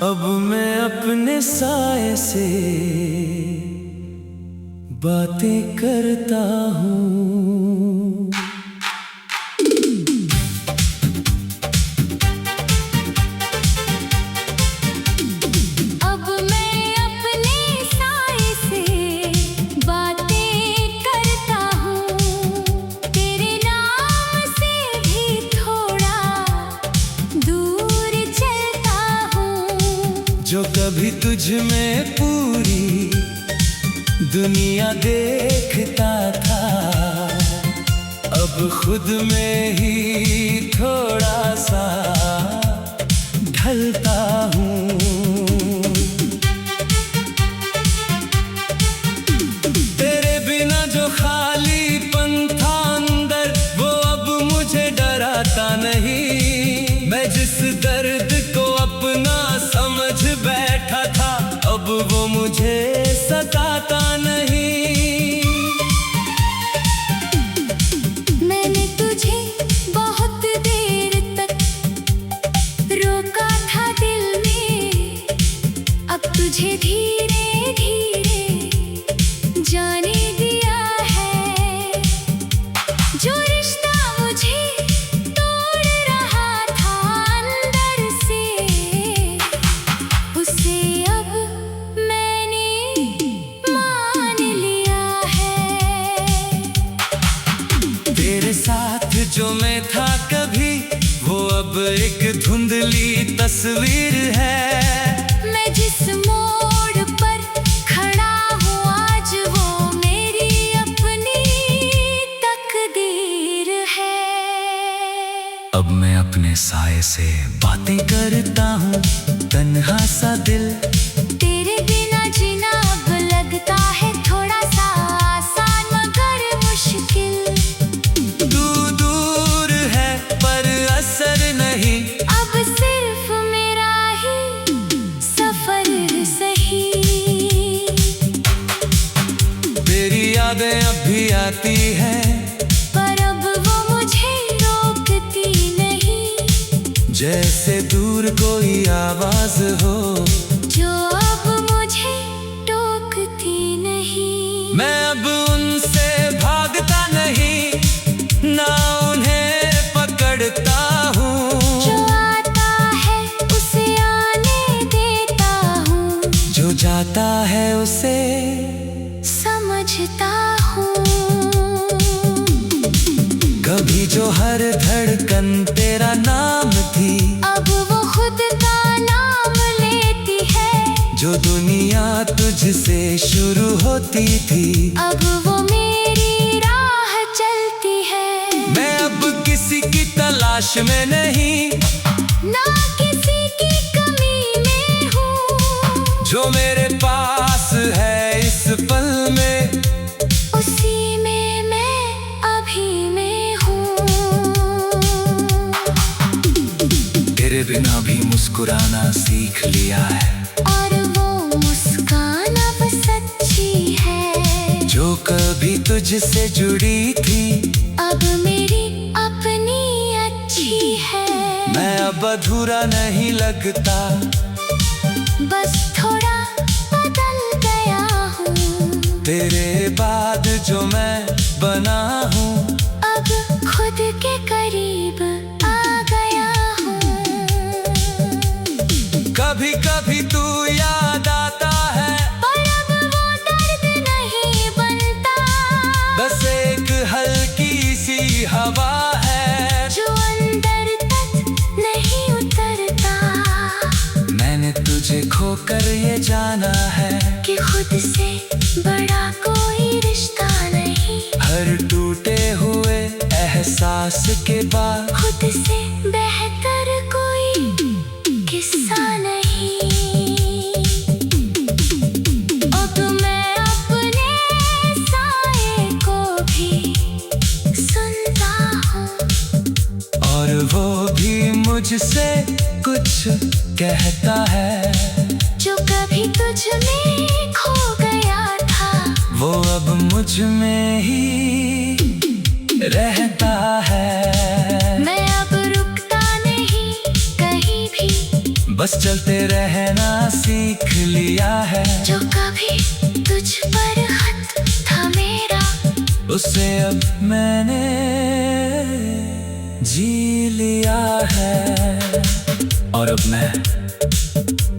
अब मैं अपने साए से बातें करता हूँ। अब मैं अपने साए से बातें करता हूँ। तेरे नाम से भी थोड़ा दूर चलता हूँ। जो कभी तुझ में पूरी दुनिया देखता था, अब खुद में ही थोड़ा सा ढलता हूँ। तेरे बिना जो खालीपन था अंदर, वो अब मुझे डराता नहीं। मैं जिस दर्द को अपना समझ बैठा था, अब वो मुझे सताता नहीं। मैंने तुझे बहुत देर तक रोका था दिल में, अब तुझे धीरे धीरे जाने दिया है। जो रिश्ता मुझे तोड़ रहा था अंदर से, उसे अब मैंने मान लिया है। तेरे साथ जो मैं था कभी, वो अब एक धुंधली तस्वीर है। मैं जिस मोड़ पर खड़ा हूँ आज, वो मेरी अपनी तकदीर है। अब मैं अपने साए से बातें करता हूँ, तन्हा सा दिल। तेरे बिना जीना अब लगता है थोड़ा सा आसान मगर मुश्किल। तू दूर है पर असर नहीं, अब सिर्फ मेरा ही सफर सही। तेरी यादें अब भी आती हैं, पर अब वो मुझे रोकती नहीं। जैसे दूर कोई आवाज हो, जो अब मुझे टोकती नहीं। मैं अब उनसे भागता नहीं, ना उन्हें पकड़ता हूँ। जो आता है उसे आने देता हूँ, जो जाता है उसे समझता हूँ। कभी जो हर धड़कन तेरा नाम थी, अब वो खुद का नाम लेती है। जो दुनिया तुझसे शुरू होती थी, अब वो मेरी राह चलती है। मैं अब किसी की तलाश में नहीं, ना किसी की कमी में हूँ। जो मेरे पास है इस पल में, उसी में मैं अभी में हूँ। तेरे बिना भी मुस्कुराना सीख लिया है। और वो मुस्कान अब सच्ची है। जो कभी तुझसे जुड़ी थी, अब मेरी अपनी अच्छी है। मैं अब अधूरा नहीं लगता, बस थोड़ा बदल गया हूँ। तेरे बाद जो मैं बना हूँ, अब खुद के करीब आ गया हूँ। कभी कभी तू याद आता है, पर अब वो दर्द नहीं बनता। बस एक हल्की सी हवा है, जो अंदर तक नहीं उतरता। मैंने तुझे खोकर ये जाना है कि खुद से बड़ा कोई रिश्ता नहीं। हर टूटे हुए एहसास के बाद खुद से बेहतर कोई किस्सा नहीं। अब मैं अपने साए को भी सुनता हूँ। और वो भी मुझसे कुछ कहता है। जो कभी तुझ में खो गया था, वो अब मुझ में ही रहता है। मैं अब रुकता नहीं कहीं भी, बस चलते रहना सीख लिया है। जो कभी तुझ पर हक था मेरा, उसे अब मैंने जी लिया है। और अब मैं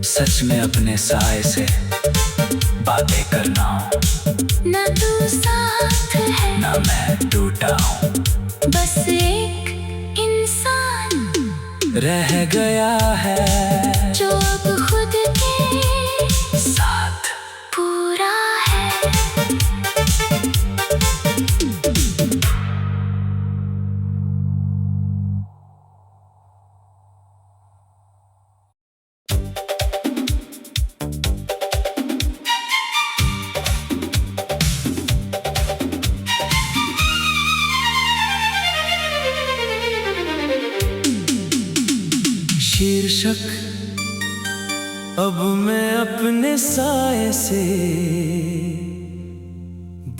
सच में अपने साए से बातें करना हूँ। ना तू साथ है ना मैं टूटा हूँ, बस एक इंसान रह गया है जो अब खुद के साथ पूरा है। शीर्षक अब मैं अपने साए से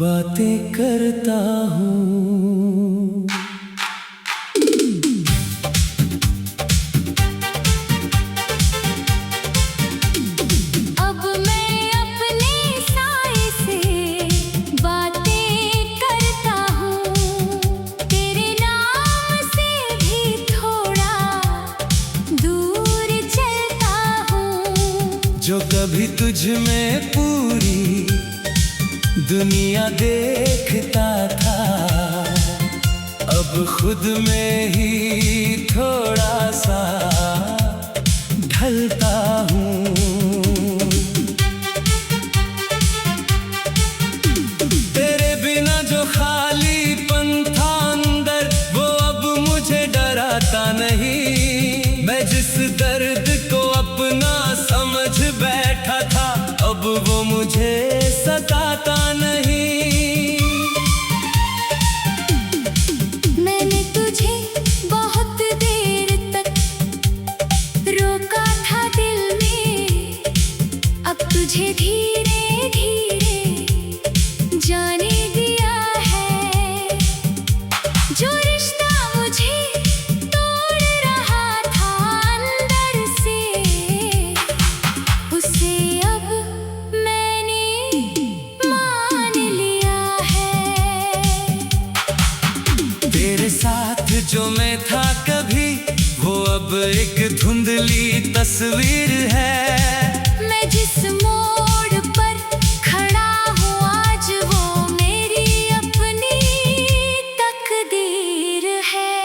बातें करता हूँ। अब मैं अपने साए से बातें करता हूँ। तेरे नाम से भी थोड़ा दूर चलता हूँ। जो कभी तुझ में पूरी दुनिया देखता था, अब खुद में ही थोड़ा सा ढलता हूँ। तेरे बिना जो खालीपन था अंदर, वो अब मुझे डराता नहीं। मैं जिस दर्द को अपना समझ बैठा था, अब वो मुझे सताता नहीं। मैंने तुझे बहुत देर तक रोका था दिल में, अब तुझे धीरे धीरे जाने दिया है। जो रिश्ता मुझे तोड़ रहा था अंदर से, उसे अब मैंने मान लिया है। तेरे साथ जो मैं था कभी, वो अब एक धुंधली तस्वीर है। मैं जिस मोड़ पर खड़ा हूँ आज, वो मेरी अपनी तकदीर है।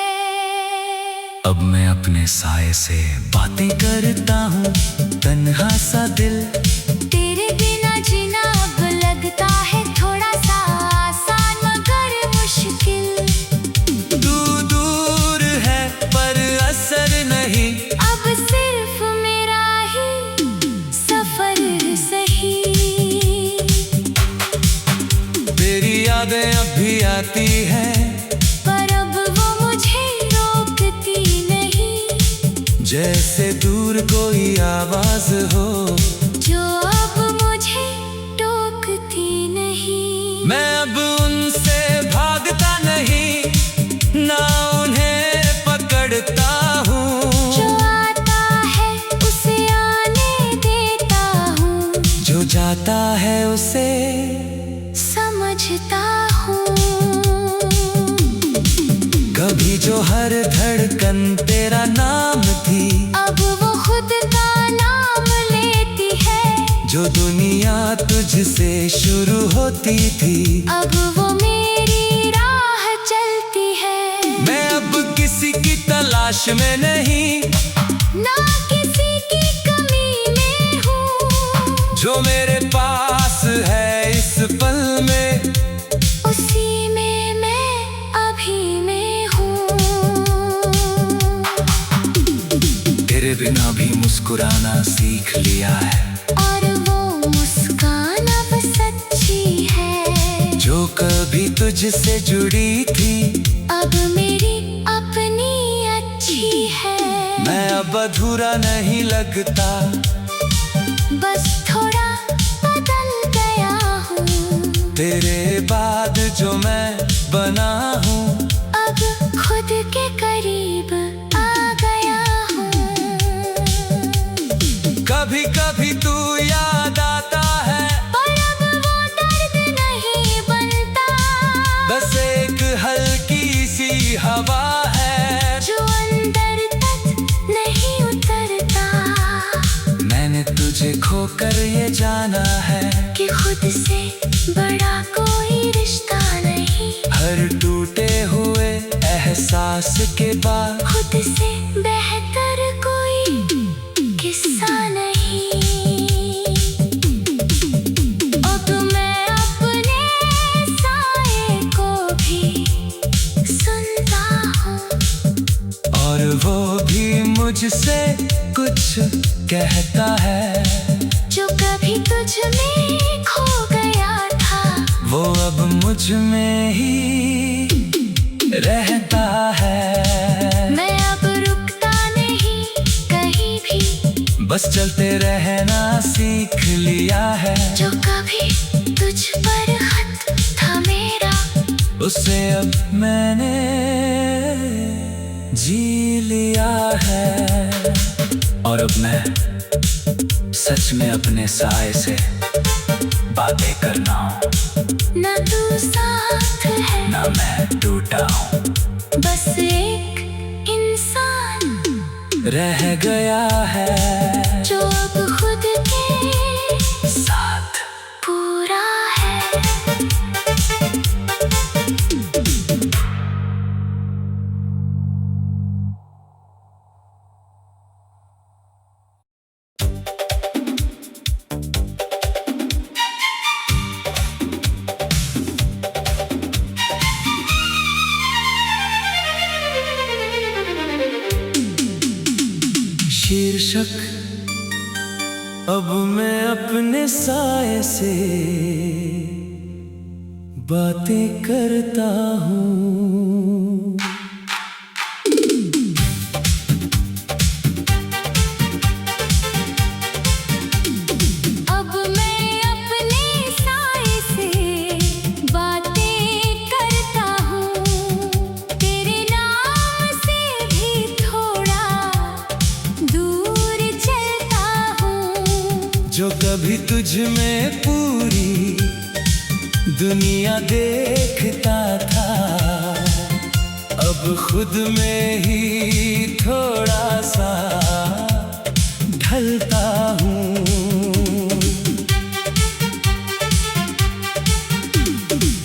अब मैं अपने साए से बातें करता हूँ, तन्हा सा दिल। तेरे बिना जीना अब लगता है थोड़ा सा आसान मगर मुश्किल। तू दूर है पर असर नहीं, अब सिर्फ मेरा ही सफर सही। तेरी यादें अब भी आती हैं, पर अब वो मुझे रोकती नहीं। जैसे दूर कोई आवाज हो, जो अब मुझे टोकती नहीं। मैं अब उनसे भागता नहीं, ना उन्हें पकड़ता हूँ। जो आता है उसे आने देता हूँ, जो जाता है उसे समझता हूँ। कभी जो हर धड़कन तेरा नाम थी, अब वो खुद का नाम लेती है। जो दुनिया तुझसे शुरू होती थी, अब वो मेरी राह चलती है। मैं अब किसी की तलाश में नहीं, ना किसी की कमी में हूँ। जो मेरे पास है इस पल में, उसी में मैं अभी में हूँ। तेरे बिना भी मुस्कुराना सीख लिया है। और वो मुस्कान अब सच्ची है। जो कभी तुझसे जुड़ी थी, अब मेरी अपनी अच्छी है। मैं अब अधूरा नहीं लगता, बस थोड़ा बदल गया हूँ। तेरे बाद जो मैं बना हूँ, अब खुद के करीब आ गया हूँ। कभी कभी तू याद आता है, पर अब वो दर्द नहीं बनता। बस एक हल्की सी हवा है जो अंदर तक नहीं उतरता। मैंने तुझे खोकर ये जाना है कि खुद से बड़ा कोई रिश्ता नहीं। हर टूटे हुए एहसास के बाद खुद से बेहतर कोई किस्सा नहीं। अब मैं अपने साए को भी सुनता हूँ, और वो भी मुझसे कुछ कहता है। जो कभी तुझ में खो गया था, वो अब मुझ में ही रहता है। मैं अब रुकता नहीं कहीं भी, बस चलते रहना सीख लिया है। जो कभी तुझ पर खत था मेरा, उसे अब मैंने जी लिया है। और अब मैं सच में अपने साए से बातें करना हूँ। न तू साथ है ना मैं टूटा हूँ, बस एक इंसान रह गया है जो अब खुद के साथ। पूरा है। शीर्षक अब मैं अपने साए से बातें करता हूँ। अब मैं अपने साए से बातें करता हूँ। तेरे नाम से भी थोड़ा दूर चलता हूँ। जो कभी तुझ में पूरी दुनिया देखता था, अब खुद में ही थोड़ा सा ढलता हूँ।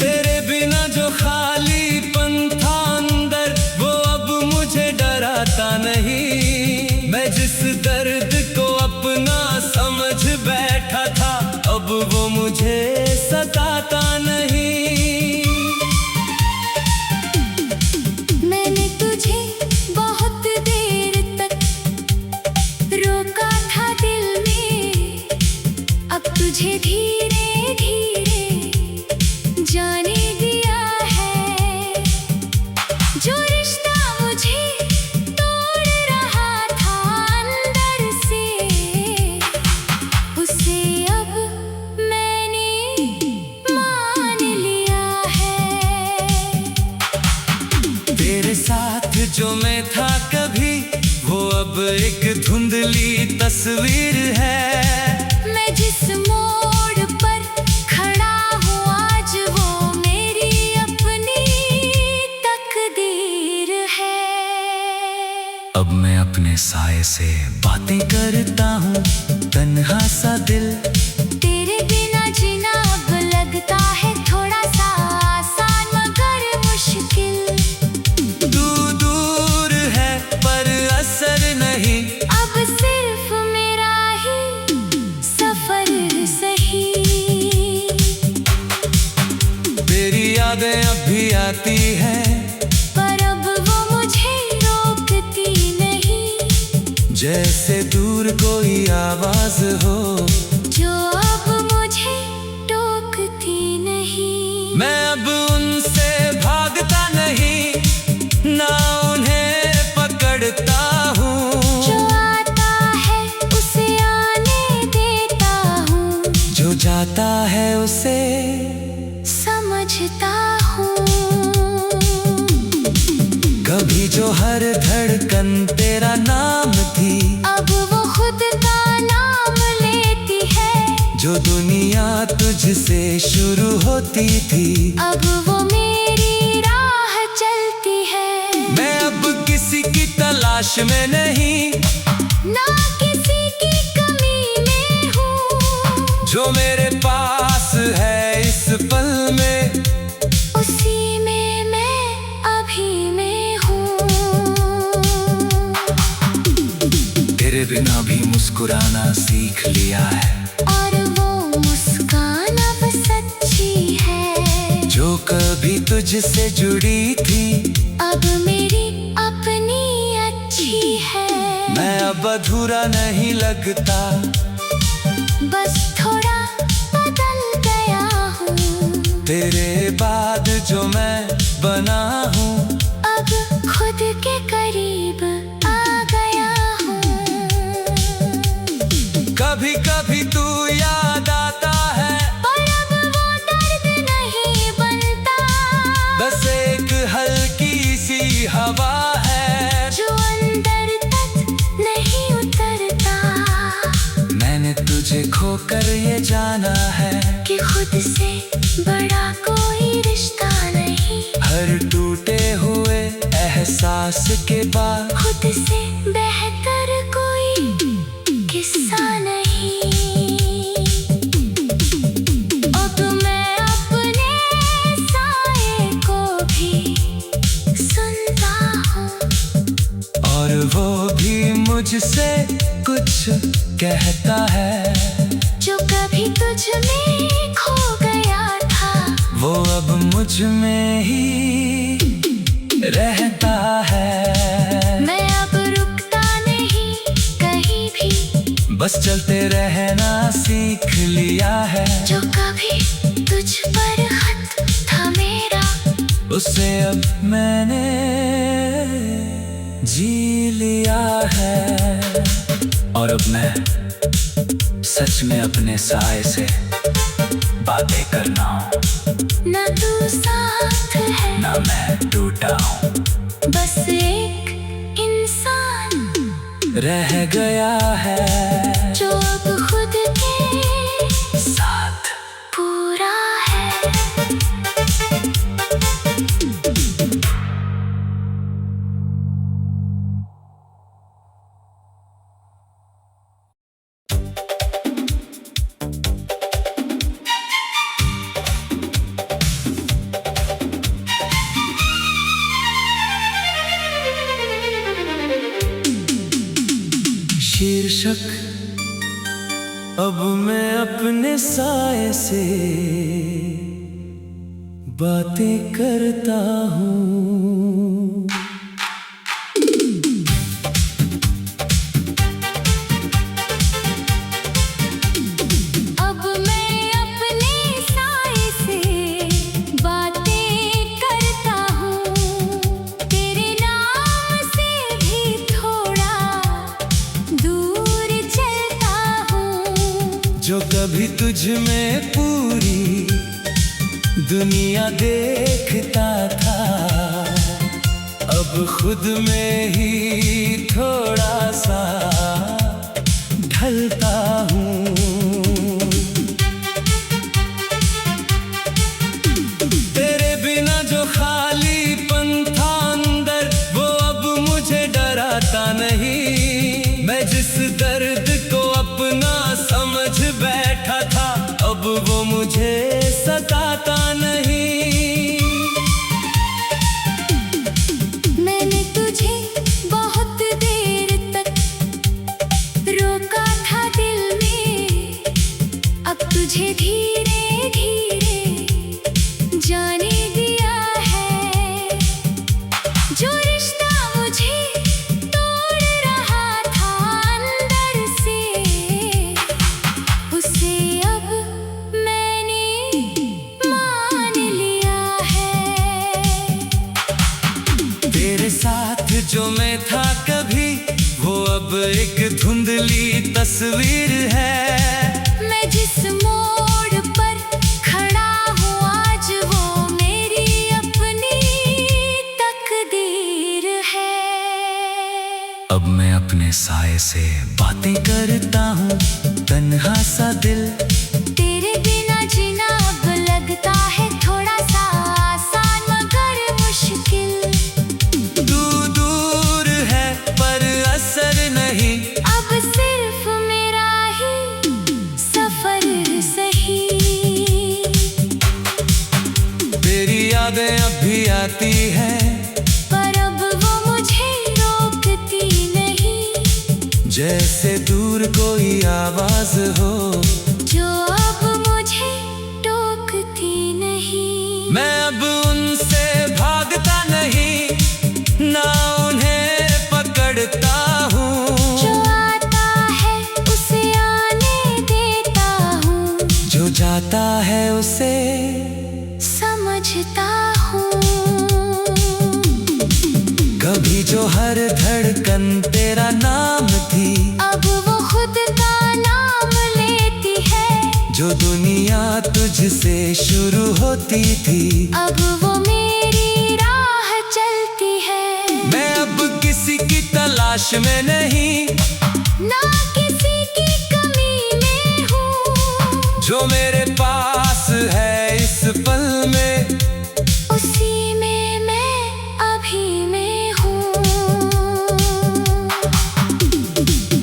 तेरे बिना जो खालीपन था अंदर, वो अब मुझे डराता नहीं। मैं जिस दर्द को अपना समझ बैठा था, अब वो मुझे सताता नहीं। मैंने तुझे बहुत देर तक रोका था दिल में, अब तुझे धीरे धीरे जाने दिया है। जो रिश्ता मुझे तोड़ रहा था अंदर से, उसे अब मैंने मान लिया है। तेरे साथ जो मैं था कभी, वो अब एक धुंधली तस्वीर है। मैं जिस मोड़ पर खड़ा हूँ आज, वो मेरी अपनी तकदीर है। अब मैं अपने साए से बातें करता हूँ, तन्हा सा दिल। तेरे बिना जीना अब लगता है थोड़ा सा आसान मगर मुश्किल। दूर दूर है पर असर नहीं, अब सिर्फ मेरा ही सफर सही। तेरी यादें अब भी आती हैं, पर अब वो मुझे रोकती नहीं। जैसे दूर कोई आवाज हो, जो अब मुझे टोकती नहीं। मैं अब उनसे भागता नहीं, ना उन्हें पकड़ता हूँ। जो आता है उसे आने देता हूँ, जो जाता है उसे समझता हूँ। कभी जो हर धड़कन तेरा नाम थी, अब वो खुद का नाम चलती थी, अब वो मेरी राह चलती है। मैं अब किसी की तलाश में नहीं, ना किसी की कमी में हूँ। जो मेरे पास है इस पल में, उसी में मैं अभी में हूँ। तेरे बिना भी मुस्कुराना सीख लिया है, और वो मुस्कान अब सच्ची है। जो कभी तुझसे जुड़ी थी, अब मेरी अपनी अच्छी है। मैं अब अधूरा नहीं लगता, बस थोड़ा बदल गया हूँ। तेरे बाद जो मैं बना हूँ, अब खुद के करीब आ गया हूँ। कभी कभी तू याद आता है, पर अब वो दर्द नहीं बनता। बस एक हल्की सी हवा है, जो अंदर तक नहीं उतरता। मैंने तुझे खोकर ये जाना है कि खुद से बड़ा कोई रिश्ता नहीं। हर टूटे हुए एहसास के बाद, खुद से बेहतर कोई किस्सा नहीं। अब मैं अपने साए को भी सुनता हूँ। और वो भी मुझसे कुछ कहता है। जो कभी तुझ में खो गया था, वो अब मुझ में ही रहता है। मैं अब रुकता नहीं कहीं भी। बस चलते रहना सीख लिया है, जो कभी तुझ पर खत था मेरा, उसे अब मैंने जी लिया है। और अब मैं सच में अपने साए से बातें करना हूँ, ना तू साथ है ना मैं टूटा हूँ। बस एक इंसान रह गया है, जो अब खुद के साथ पूरा है। शीर्षक अब मैं अपने साए से बातें करता हूँ। अब मैं अपने साए से बातें करता हूँ। तेरे नाम से भी थोड़ा दूर चलता हूँ। जो कभी तुझ में पूरी दुनिया देखता था, अब खुद में ही थोड़ा सा ढलता हूँ। तेरे बिना जो खालीपन था अंदर, वो अब मुझे डराता नहीं। मैं जिस दर्द को अपना समझ बैठा था, अब वो मुझे सताता नहीं। मैंने तुझे बहुत देर तक रोका था दिल में। अब तुझे धीरे धीरे जाने दिया है। जो रिश्ता मुझे तोड़ रहा था अंदर से, उसे अब मैंने मान लिया है। तेरे साथ जो मैं था कभी, वो अब एक धुंधली तस्वीर है। मैं जिस मोड़ पर खड़ा हूँ आज, वो मेरी अपनी तकदीर है। अब मैं अपने साए से बातें करता हूँ, तन्हा सा दिल। तेरे बिना जीना अब लगता है आती है, पर अब वो मुझे रोकती नहीं। जैसे दूर कोई आवाज हो जो अब मुझे टोकती नहीं। मैं अब उनसे भागता नहीं, ना उन्हें पकड़ता हूँ। जो आता है उसे आने देता हूँ, जो जाता है उसे समझता हूँ। कभी जो हर धड़कन तेरा नाम थी, अब वो खुद का नाम लेती है। जो दुनिया तुझसे शुरू होती थी, अब वो मेरी राह चलती है। मैं अब किसी की तलाश में नहीं, ना किसी की कमी में हूँ। जो मेरे पास है इस पल में, उसी में मैं अभी में हूँ।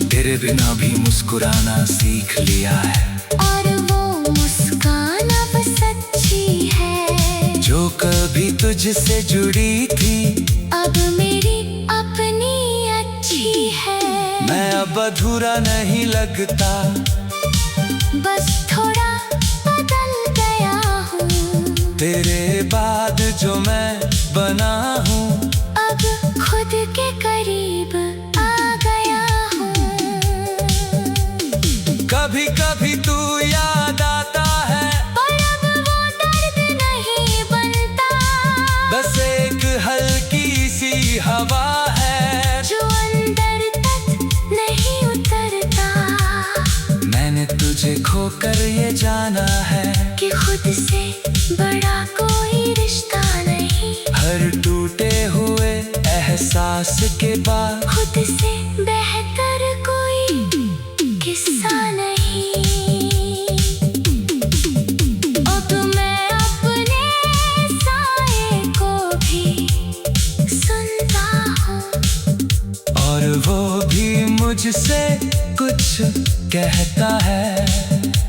तेरे बिना भी मुस्कुराना सीख लिया है, और वो मुस्कान अब सच्ची है। जो कभी तुझसे जुड़ी थी, अब मेरी अपनी अच्छी है। मैं अब अधूरा नहीं लगता, बस थोड़ा बदल गया हूँ। तेरे बाद जो मैं बना हूँ, अब खुद के करीब आ गया हूँ। कभी कभी तू याद आता है, पर अब वो दर्द नहीं बनता। बस एक हल्की सी हवा है, जो अंदर तक नहीं उतरता। मैंने तुझे खोकर ये जाना है कि खुद से बड़ा कोई रिश्ता नहीं। हर टूटे हुए एहसास के बाद खुद से बेहतर कोई किस्सा नहीं। अब मैं अपने साए को भी सुनता हूँ, और वो भी मुझसे कुछ कहता है।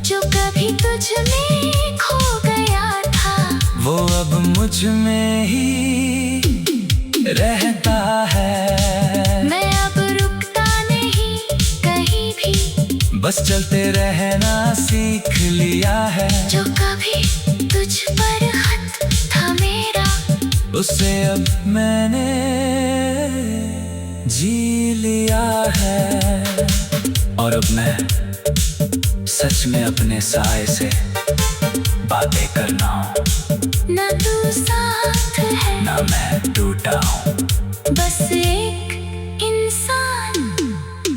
जो कभी तुझ में खो गया था, वो अब मुझ में ही रहता है। मैं अब रुकता नहीं कहीं भी। बस चलते रहना सीख लिया है, जो कभी तुझ पर खत था मेरा, उसे अब मैंने जी लिया है। और अब मैं सच में अपने साए से बातें करना हूँ, ना तू साथ है ना मैं टूटा हूँ। बस एक इंसान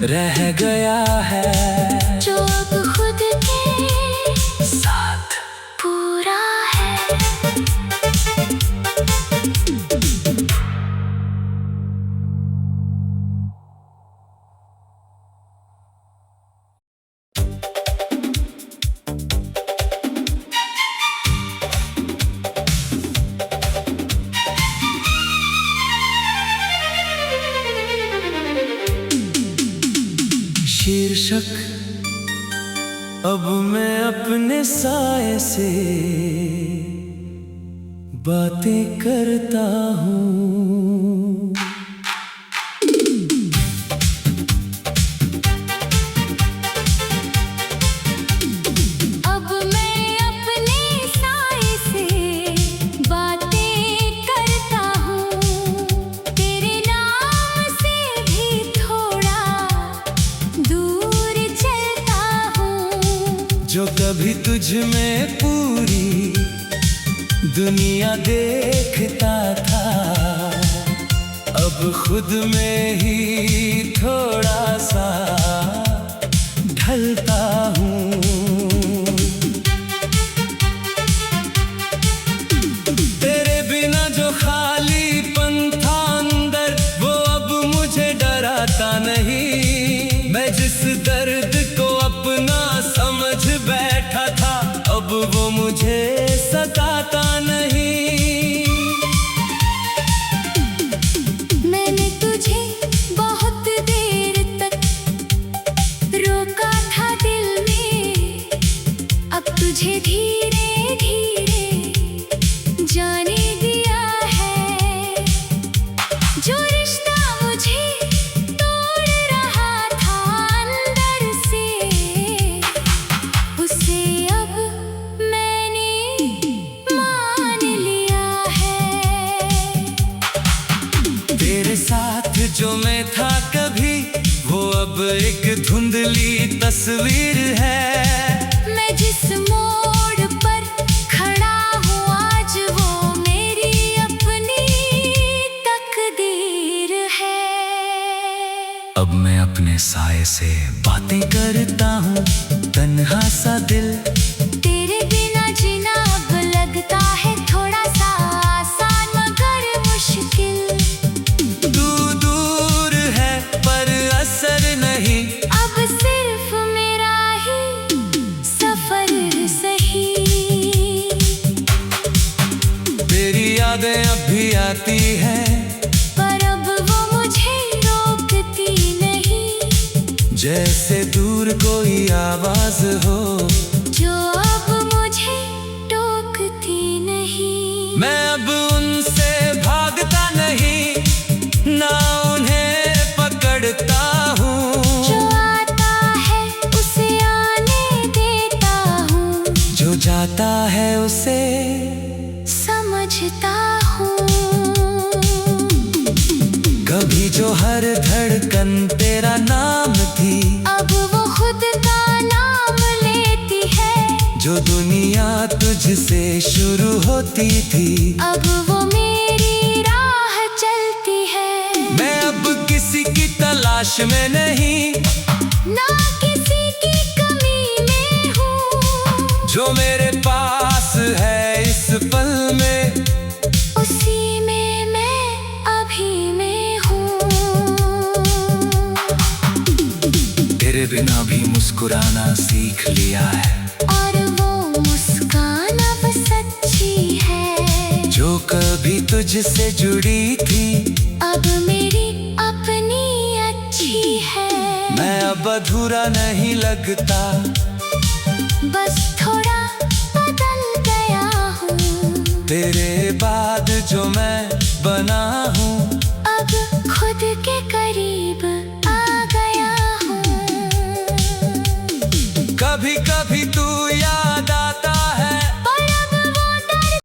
रह गया है, जो अब खुद के साथ पूरा है। शीर्षक अब मैं अपने साए से बातें करता हूँ। अब मैं अपने साए से बातें करता हूँ। तेरे नाम से भी थोड़ा दूर चलता हूँ। जो कभी तुझ में पूरी दुनिया देखता था, अब खुद में ही थोड़ा सा ढलता हूँ। तेरे बिना जो खालीपन था अंदर, वो अब मुझे डराता नहीं। मैं जिस दर्द को अपना समझ बैठा था, अब वो मुझे सताता नहीं। मैंने तुझे बहुत देर तक रोका था दिल में, तुझे धीरे धीरे जाने दिया है। धुंधली तस्वीर है। मैं जिस मोड़ पर खड़ा हूँ आज वो मेरी अपनी तकदीर है। अब मैं अपने साए से बातें करता हूँ, तन्हा सा दिल। तेरे बिना जीना अब लगता है थोड़ा सा आसान मगर मुश्किल। तू दूर है पर असर नहीं, अब सिर्फ मेरा ही सफर सही। तेरी यादें अब भी आती हैं, पर अब वो मुझे रोकती नहीं। जैसे दूर कोई आवाज हो जो अब मुझे टोकती नहीं। मैं अब उनसे भागता नहीं, ना उन्हें पकड़ता हूँ। जो आता है उसे आने देता हूँ, जो जाता है उसे समझता हूँ। कभी जो हर धड़कन तेरा नाम थी, अब वो खुद का नाम लेती है। जो दुनिया तुझसे शुरू होती थी, अब वो मेरी राह चलती है। मैं अब किसी की तलाश में नहीं, ना किसी की कमी में हूँ। जो मेरे पास है इस पल में, उसी में मैं अभी में हूँ। तेरे बिना भी मुस्कुराना सीख लिया है, और वो मुस्कान अब सच्ची है। जो कभी तुझसे जुड़ी थी, अब मेरी अपनी अच्छी है। मैं अब अधूरा नहीं लगता, बस थोड़ा बदल गया हूँ। तेरे बाद जो मैं बना हूँ, अब खुद के करीब आ गया हूँ। कभी कभी तू याद